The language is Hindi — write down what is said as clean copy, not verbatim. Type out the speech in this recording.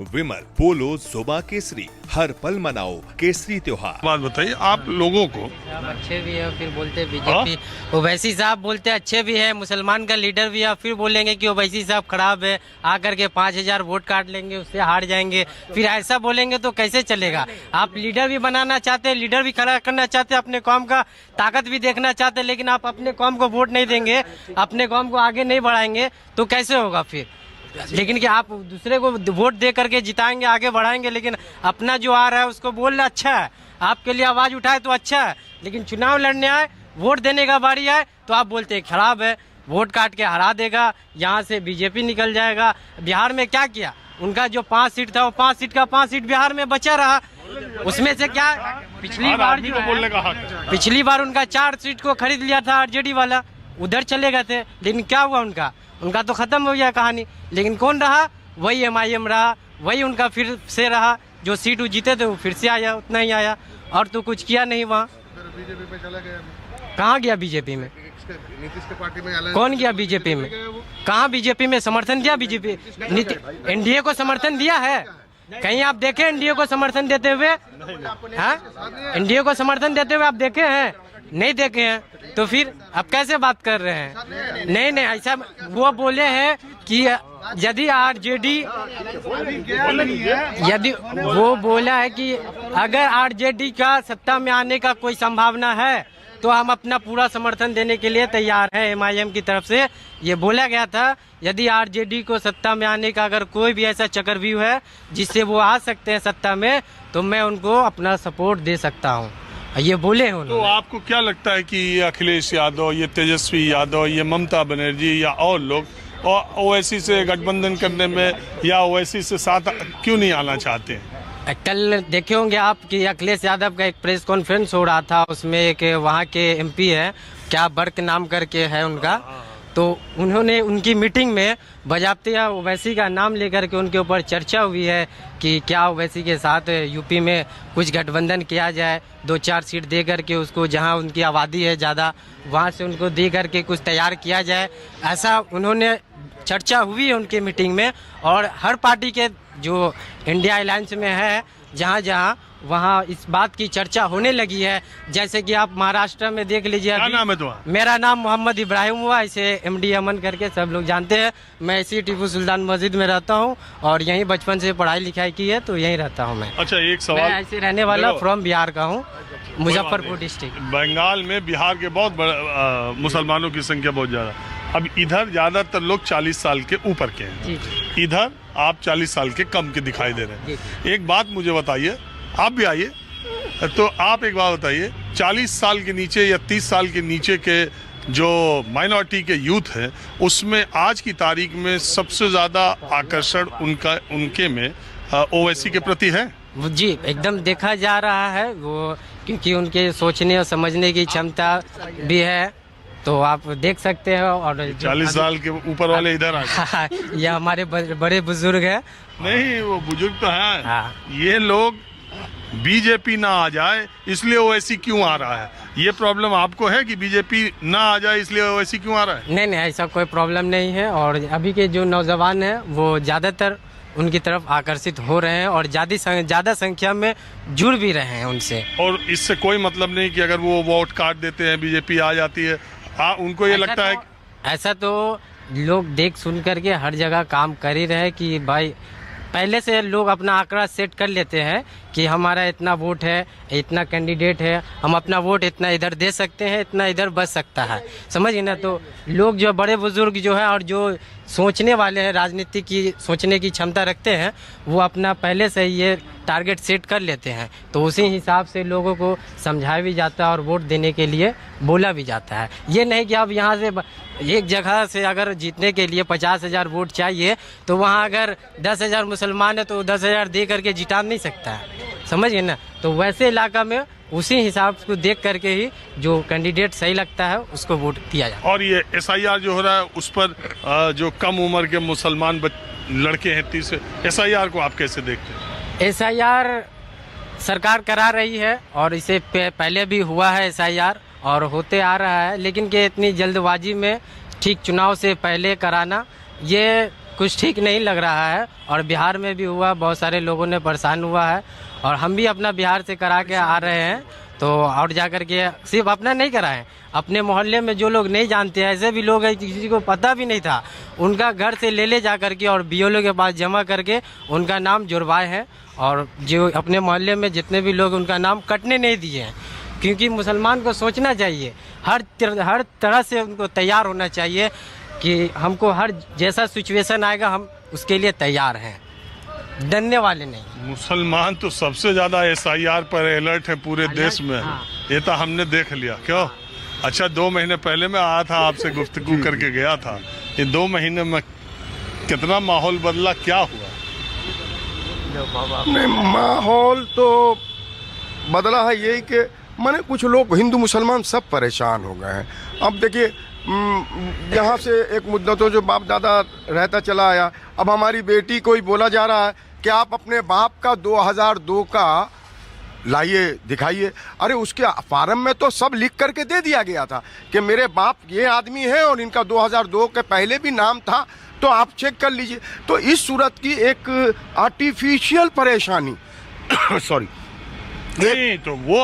विमल पोलो जुबा केसरी, हर पल मनाओ केसरी त्योहार। बात बताइए आप लोगों को। आप अच्छे भी है फिर बोलते बीजेपी ओवैसी साहब बोलते अच्छे भी है, मुसलमान का लीडर भी है, फिर बोलेंगे कि ओवैसी साहब खराब है, आकर के 5000 वोट काट लेंगे, उससे हार जाएंगे। फिर ऐसा बोलेंगे तो कैसे चलेगा। आप लीडर भी बनाना चाहते हैं, लीडर भी खड़ा करना चाहते हैं, अपने कौम का ताकत भी देखना चाहते हैं, लेकिन आप अपने कौम को वोट नहीं देंगे, अपने कौम को आगे नहीं बढ़ाएंगे तो कैसे होगा फिर। लेकिन कि आप दूसरे को वोट दे करके जिताएंगे, आगे बढ़ाएंगे, लेकिन अपना जो आ रहा है उसको बोलना अच्छा है, आपके लिए आवाज उठाए तो अच्छा है, लेकिन चुनाव लड़ने आए, वोट देने का बारी आए तो आप बोलते हैं खराब है, वोट काट के हरा देगा, यहाँ से बीजेपी निकल जाएगा। बिहार में क्या किया, उनका जो 5 सीट था वो 5 सीट का 5 सीट बिहार में बचा रहा, उसमें से क्या पिछली बार जो बोलने का हक है। पिछली बार उनका 4 सीट को खरीद लिया था आरजेडी वाला, उधर चले गए थे, लेकिन क्या हुआ उनका तो खत्म हो गया कहानी। लेकिन कौन रहा, वही एमआईएम रहा, वही उनका फिर से रहा, जो सीट वो जीते थे वो फिर से आया, उतना ही आया, और तो कुछ किया नहीं वहाँ। बीजेपी में चला गया, कहाँ गया बीजेपी में, नीतीश के पार्टी में कौन गया बीजेपी में, कहाँ बीजेपी में समर्थन दिया, बीजेपी एनडीए को समर्थन दिया है, कहीं आप देखे एनडीए को समर्थन देते हुए, हाँ एनडीए को समर्थन देते हुए आप देखे हैं, नहीं देखे हैं, तो फिर आप कैसे बात कर रहे हैं। नहीं ऐसा वो बोले हैं कि यदि आरजेडी, यदि वो बोला है कि अगर आरजेडी का सत्ता में आने का कोई संभावना है तो हम अपना पूरा समर्थन देने के लिए तैयार हैं। एमआईएम की तरफ से ये बोला गया था, यदि आरजेडी को सत्ता में आने का अगर कोई भी ऐसा चक्रव्यूह है जिससे वो आ सकते हैं सत्ता में, तो मैं उनको अपना सपोर्ट दे सकता हूँ, ये बोले हैं तो आपको क्या लगता है कि ये अखिलेश यादव, ये तेजस्वी यादव, ये ममता बनर्जी या और लोग ओवैसी से गठबंधन करने में या ओवैसी से साथ क्यों नहीं आना चाहते हैं। कल देखे होंगे आप कि अखिलेश यादव का एक प्रेस कॉन्फ्रेंस हो रहा था, उसमें एक वहाँ के एमपी है, क्या बर्क नाम करके है उनका, तो उन्होंने उनकी मीटिंग में बजाबतिया ओवैसी का नाम लेकर के उनके ऊपर चर्चा हुई है कि क्या ओवैसी के साथ यूपी में कुछ गठबंधन किया जाए, 2-4 सीट दे करके उसको, जहां उनकी आबादी है ज़्यादा, वहां से उनको दे करके कुछ तैयार किया जाए, ऐसा उन्होंने चर्चा हुई है उनके मीटिंग में। और हर पार्टी के जो इंडिया अलायंस में है, जहां वहाँ इस बात की चर्चा होने लगी है। जैसे कि आप महाराष्ट्र में देख लीजिए, क्या नाम है तुम्हारा। मेरा नाम मोहम्मद इब्राहिम हुआ, इसे एमडी अमन करके सब लोग जानते हैं। मैं इसी टीपू सुल्तान मस्जिद में रहता हूँ और यहीं बचपन से पढ़ाई लिखाई की है, तो यहीं रहता हूँ मैं। अच्छा एक सवाल, मैं ऐसे रहने वाला फ्रॉम बिहार का हूँ, मुजफ्फरपुर डिस्ट्रिक्ट। बंगाल में बिहार के बहुत मुसलमानों की संख्या बहुत ज्यादा। अब इधर ज्यादातर लोग 40 साल के ऊपर के हैं, इधर आप 40 साल के कम के दिखाई दे रहे हैं। एक बात मुझे बताइए, आप भी आइए, तो आप एक बात बताइए, 40 साल के नीचे या 30 साल के नीचे के जो माइनॉरिटी के यूथ है, उसमें आज की तारीख में सबसे ज़्यादा आकर्षण उनके में ओवैसी के प्रति है। जी एकदम देखा जा रहा है वो, क्योंकि उनके सोचने और समझने की क्षमता भी है, तो आप देख सकते हो। और 40 साल के ऊपर वाले इधर आ ये हमारे बड़े बुजुर्ग हैं। नहीं वो बुजुर्ग तो हैं, हाँ। ये लोग बीजेपी ना आ जाए इसलिए ओवैसी क्यों आ रहा है, ये प्रॉब्लम आपको है कि बीजेपी ना आ जाए इसलिए ओवैसी क्यों आ रहा है। नहीं ऐसा कोई प्रॉब्लम नहीं है, और अभी के जो नौजवान हैं वो ज़्यादातर उनकी तरफ आकर्षित हो रहे हैं और ज़्यादा संख्या में जुड़ भी रहे हैं उनसे। और इससे कोई मतलब नहीं कि अगर वो वोट काट देते हैं बीजेपी आ जाती है, उनको ये लगता है। ऐसा तो लोग देख सुन करके हर जगह काम कर ही रहे कि भाई पहले से लोग अपना आंकड़ा सेट कर लेते हैं कि हमारा इतना वोट है, इतना कैंडिडेट है, हम अपना वोट इतना इधर दे सकते हैं, इतना इधर बच सकता है, समझिए ना। तो लोग जो बड़े बुजुर्ग जो है और जो सोचने वाले हैं, राजनीति की सोचने की क्षमता रखते हैं, वो अपना पहले से ये टारगेट सेट कर लेते हैं, तो उसी हिसाब से लोगों को समझाया भी जाता है और वोट देने के लिए बोला भी जाता है। ये नहीं कि अब यहाँ से एक जगह से अगर जीतने के लिए 50,000 वोट चाहिए, तो वहाँ अगर 10,000 मुसलमान है तो 10,000 दे करके जिता नहीं सकता है, समझिए ना। तो वैसे इलाका में उसी हिसाब को देख करके ही जो कैंडिडेट सही लगता है उसको वोट दिया जाता है। और ये SIR जो हो रहा है उस पर जो कम उम्र के मुसलमान लड़के हैं, 30 SIR को आप कैसे देखते हैं। SIR सरकार करा रही है और इसे पहले भी हुआ है SIR और होते आ रहा है, लेकिन कि इतनी जल्दबाजी में ठीक चुनाव से पहले कराना, ये कुछ ठीक नहीं लग रहा है। और बिहार में भी हुआ, बहुत सारे लोगों ने परेशान हुआ है और हम भी अपना बिहार से करा के आ रहे हैं। तो और जा कर के सिर्फ अपना नहीं कराएं, अपने मोहल्ले में जो लोग नहीं जानते हैं, ऐसे भी लोग हैं किसी को पता भी नहीं था, उनका घर से ले जा करके और BLO के पास जमा करके उनका नाम जुड़वाए हैं। और जो अपने मोहल्ले में जितने भी लोग उनका नाम कटने नहीं दिए हैं, क्योंकि मुसलमान को सोचना चाहिए, हर तरह से उनको तैयार होना चाहिए कि हमको हर जैसा सिचुएशन आएगा हम उसके लिए तैयार हैं, डरने वाले नहीं। मुसलमान तो सबसे ज्यादा SIR पर अलर्ट है पूरे देश में। हाँ। ये तो हमने देख लिया। क्यों? अच्छा, 2 महीने पहले मैं आया था, आपसे गुफ्तगू करके गया था। ये 2 महीने में कितना माहौल बदला, क्या हुआ? नहीं, माहौल तो बदला है यही कि माने कुछ लोग हिंदू मुसलमान सब परेशान हो गए हैं। अब देखिए, यहाँ से एक मुद्दा तो जो बाप दादा रहता चला आया, अब हमारी बेटी को ही बोला जा रहा है कि आप अपने बाप का 2002 का लाइए, दिखाइए। अरे उसके फार्म में तो सब लिख करके दे दिया गया था कि मेरे बाप ये आदमी है और इनका 2002 के पहले भी नाम था, तो आप चेक कर लीजिए। तो इस सूरत की एक आर्टिफिशियल परेशानी सॉरी नहीं तो वो